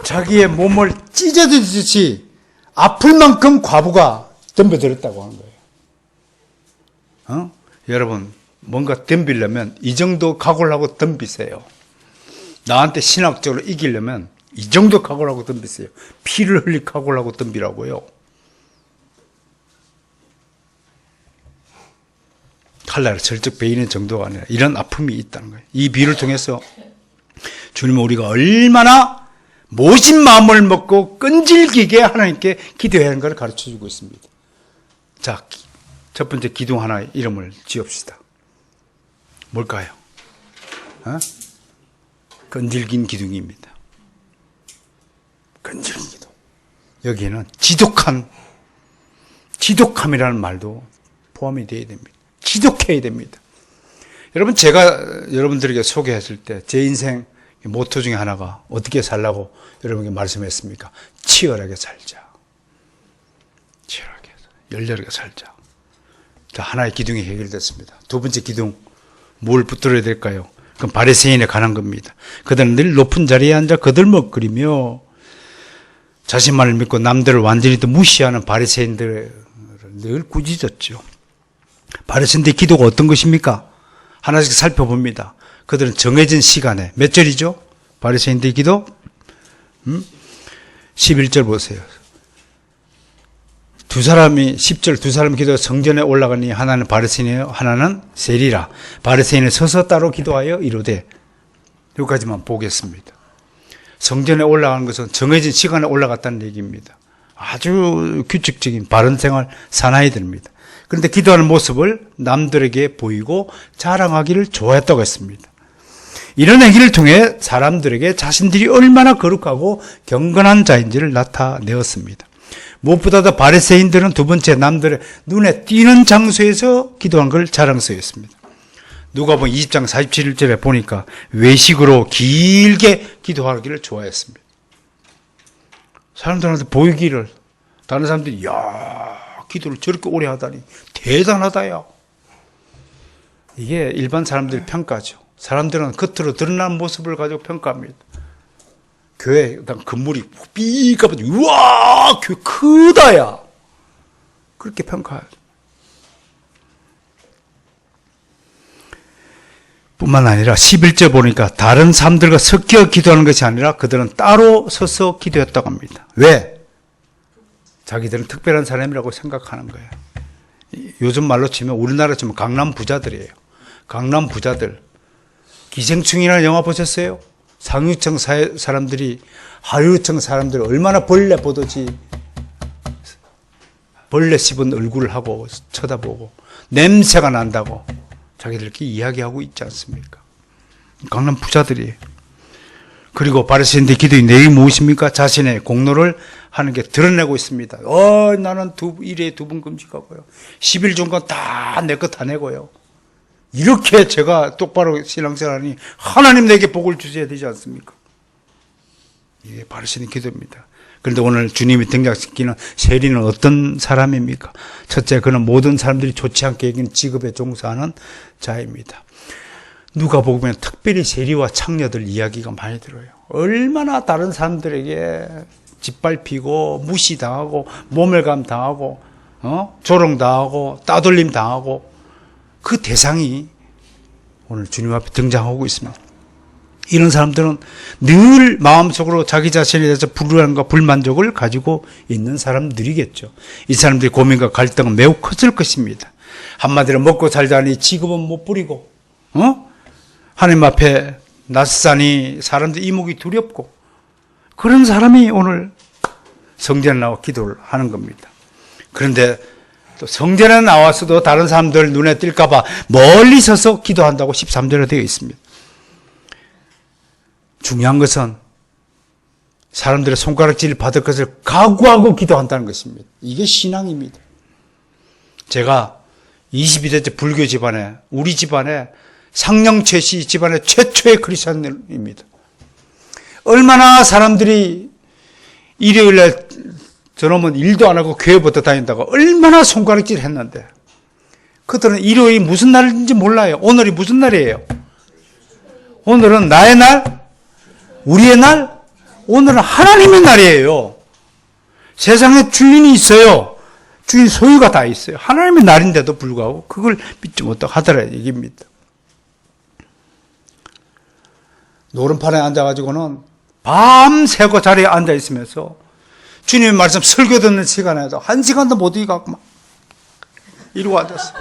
자기의 몸을 찢어지듯이 아플 만큼 과부가 덤벼들었다고 하는 거예요. 여러분 뭔가 덤비려면 이 정도 각오를 하고 덤비세요. 나한테 신학적으로 이기려면 이 정도 각오를 하고 덤비세요. 피를 흘릴 각오를 하고 덤비라고요. 칼날을 절적 베이는 정도가 아니라 이런 아픔이 있다는 거예요. 이 비유를 통해서 주님은 우리가 얼마나 모진 마음을 먹고 끈질기게 하나님께 기도해야 하는 것을 가르쳐주고 있습니다. 자, 첫 번째 기둥 하나의 이름을 지읍시다. 뭘까요? 끈질긴 기둥입니다. 끈질긴 기둥. 여기에는 지독함이라는 말도 포함이 되어야 됩니다. 지독해야 됩니다. 여러분 제가 여러분들에게 소개했을 때 제 인생 모토 중에 하나가 어떻게 살라고 여러분에게 말씀했습니까? 치열하게 살자. 치열하게, 열렬하게 살자. 자, 하나의 기둥이 해결됐습니다. 두 번째 기둥, 뭘 붙들어야 될까요? 그건 바리새인에 관한 겁니다. 그들은 늘 높은 자리에 앉아 거들먹거리며 자신만을 믿고 남들을 완전히 또 무시하는 바리새인들을 늘 꾸짖었죠. 바리새인들의 기도가 어떤 것입니까? 하나씩 살펴봅니다. 그들은 정해진 시간에 몇 절이죠? 바리새인들의 기도? 11절 보세요. 10절 두 사람이 기도해 성전에 올라가니 하나는 바리새인이요 하나는 세리라. 바리새인은 서서 따로 기도하여 이르되, 여기까지만 보겠습니다. 성전에 올라가는 것은 정해진 시간에 올라갔다는 얘기입니다. 아주 규칙적인 바른 생활 사나이 됩니다. 그런데 기도하는 모습을 남들에게 보이고 자랑하기를 좋아했다고 했습니다. 이런 행위를 통해 사람들에게 자신들이 얼마나 거룩하고 경건한 자인지를 나타내었습니다. 무엇보다도 바리새인들은 두 번째 남들의 눈에 띄는 장소에서 기도한 걸 자랑스러워했습니다. 누가복음 20장 47절에 보니까 외식으로 길게 기도하기를 좋아했습니다. 사람들한테 보이기를, 다른 사람들이 야 기도를 저렇게 오래 하다니 대단하다야. 이게 일반 사람들의 평가죠. 사람들은 겉으로 드러난 모습을 가지고 평가합니다. 교회 건물이 삐까지 우와 교회 크다야 그렇게 평가해요. 뿐만 아니라 11절 보니까 다른 사람들과 섞여 기도하는 것이 아니라 그들은 따로 서서 기도했다고 합니다. 왜? 자기들은 특별한 사람이라고 생각하는 거예요. 요즘 말로 치면 우리나라 치면 강남 부자들이에요. 강남 부자들. 기생충이라는 영화 보셨어요? 상류층 사람들이 하류층 사람들이 얼마나 벌레 보듯이 벌레 씹은 얼굴을 하고 쳐다보고 냄새가 난다고 자기들끼리 이야기하고 있지 않습니까? 강남 부자들이에요. 그리고 바리새인들의 기도의 내용이 무엇입니까? 자신의 공로를 하는 게 드러내고 있습니다. 나는 일에 2번 금식하고요. 10일 종간 다 내 것 다 내고요. 이렇게 제가 똑바로 신앙생활하니 하나님 내게 복을 주셔야 되지 않습니까? 이게 바리새인의 기도입니다. 그런데 오늘 주님이 등장시키는 세리는 어떤 사람입니까? 첫째, 그는 모든 사람들이 좋지 않게 여기는 직업에 종사하는 자입니다. 누가복음에는 특별히 세리와 창녀들 이야기가 많이 들어요. 얼마나 다른 사람들에게 짓밟히고 무시당하고 모멸감 당하고 조롱당하고 따돌림 당하고 그 대상이 오늘 주님 앞에 등장하고 있습니다. 이런 사람들은 늘 마음속으로 자기 자신에 대해서 불안과 불만족을 가지고 있는 사람들이겠죠. 이 사람들의 고민과 갈등은 매우 컸을 것입니다. 한마디로 먹고 살자니 직업은 못 부리고, 하나님 앞에 낯사니 사람들 이목이 두렵고, 그런 사람이 오늘 성전에 나와 기도를 하는 겁니다. 그런데 또 성전에 나와서도 다른 사람들 눈에 띌까봐 멀리 서서 기도한다고 13절에 되어 있습니다. 중요한 것은 사람들의 손가락질을 받을 것을 각오하고 기도한다는 것입니다. 이게 신앙입니다. 제가 22대째 불교 집안에, 우리 집안에 상령최 씨 집안의 최초의 크리스천입니다. 얼마나 사람들이 일요일날 저놈은 일도 안 하고 교회부터 다닌다고 얼마나 손가락질 했는데, 그들은 일요일이 무슨 날인지 몰라요. 오늘이 무슨 날이에요? 오늘은 나의 날? 우리의 날? 오늘은 하나님의 날이에요. 세상에 주인이 있어요. 주인 소유가 다 있어요. 하나님의 날인데도 불구하고 그걸 믿지 못하고 하더라 얘기입니다. 노름판에 앉아가지고는 밤새고 자리에 앉아있으면서 주님의 말씀 설교 듣는 시간에도 1시간도 못 이겨갖고 막 이러고 앉았어.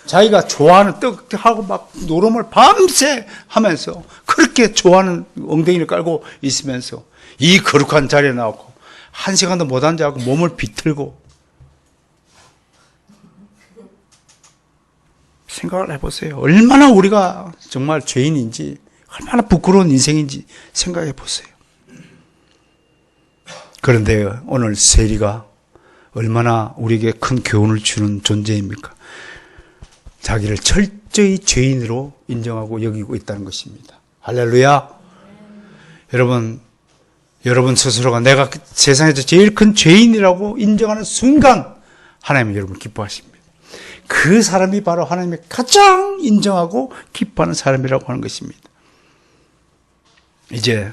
자기가 좋아하는 떡하고 막 노름을 밤새 하면서 그렇게 좋아하는 엉덩이를 깔고 있으면서 이 거룩한 자리에 나오고 1시간도 못 앉아갖고 몸을 비틀고, 생각을 해보세요. 얼마나 우리가 정말 죄인인지, 얼마나 부끄러운 인생인지 생각해 보세요. 그런데 오늘 세리가 얼마나 우리에게 큰 교훈을 주는 존재입니까? 자기를 철저히 죄인으로 인정하고 여기고 있다는 것입니다. 할렐루야. 여러분 스스로가 내가 세상에서 제일 큰 죄인이라고 인정하는 순간 하나님은 여러분 기뻐하십니다. 그 사람이 바로 하나님이 가장 인정하고 기뻐하는 사람이라고 하는 것입니다. 이제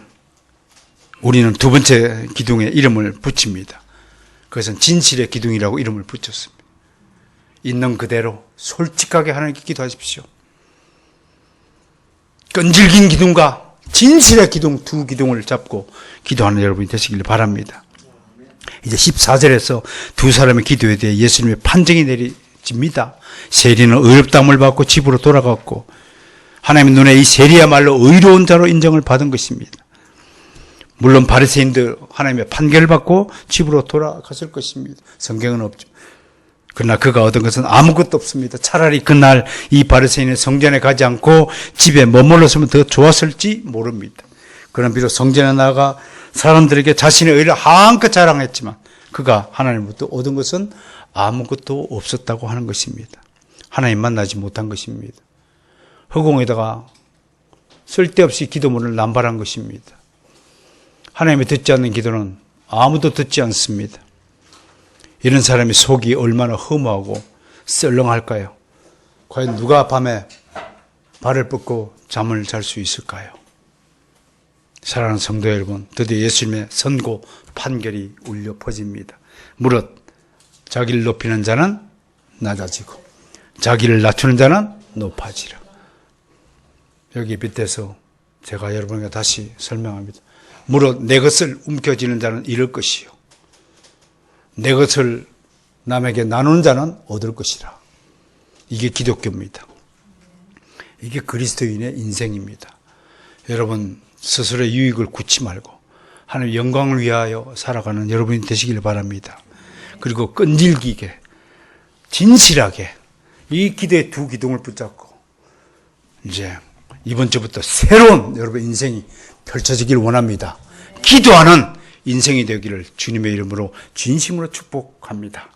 우리는 두 번째 기둥에 이름을 붙입니다. 그것은 진실의 기둥이라고 이름을 붙였습니다. 있는 그대로 솔직하게 하나님께 기도하십시오. 끈질긴 기둥과 진실의 기둥, 두 기둥을 잡고 기도하는 여러분이 되시길 바랍니다. 이제 14절에서 두 사람의 기도에 대해 예수님의 판정이 내려집니다. 세리는 의롭다함을 받고 집으로 돌아갔고, 하나님의 눈에 이 세리야말로 의로운 자로 인정을 받은 것입니다. 물론 바리새인들 하나님의 판결을 받고 집으로 돌아갔을 것입니다. 성경은 없죠. 그러나 그가 얻은 것은 아무것도 없습니다. 차라리 그날 이 바리새인은 성전에 가지 않고 집에 머물렀으면 더 좋았을지 모릅니다. 그러나 비록 성전에 나가 사람들에게 자신의 의를 한껏 자랑했지만 그가 하나님부터 얻은 것은 아무것도 없었다고 하는 것입니다. 하나님 만나지 못한 것입니다. 허공에다가 쓸데없이 기도문을 남발한 것입니다. 하나님이 듣지 않는 기도는 아무도 듣지 않습니다. 이런 사람의 속이 얼마나 허무하고 썰렁할까요? 과연 누가 밤에 발을 뻗고 잠을 잘 수 있을까요? 사랑하는 성도 여러분, 드디어 예수님의 선고 판결이 울려 퍼집니다. 무릇 자기를 높이는 자는 낮아지고 자기를 낮추는 자는 높아지라. 여기 빗대서 제가 여러분에게 다시 설명합니다. 무릇 내 것을 움켜쥐는 자는 잃을 것이요, 내 것을 남에게 나누는 자는 얻을 것이라. 이게 기독교입니다. 이게 그리스도인의 인생입니다. 여러분 스스로의 유익을 굳지 말고 하나님의 영광을 위하여 살아가는 여러분이 되시길 바랍니다. 그리고 끈질기게 진실하게 이 기도의 두 기둥을 붙잡고 이제 이번 주부터 새로운 여러분 인생이 펼쳐지길 원합니다. 기도하는 인생이 되기를 주님의 이름으로 진심으로 축복합니다.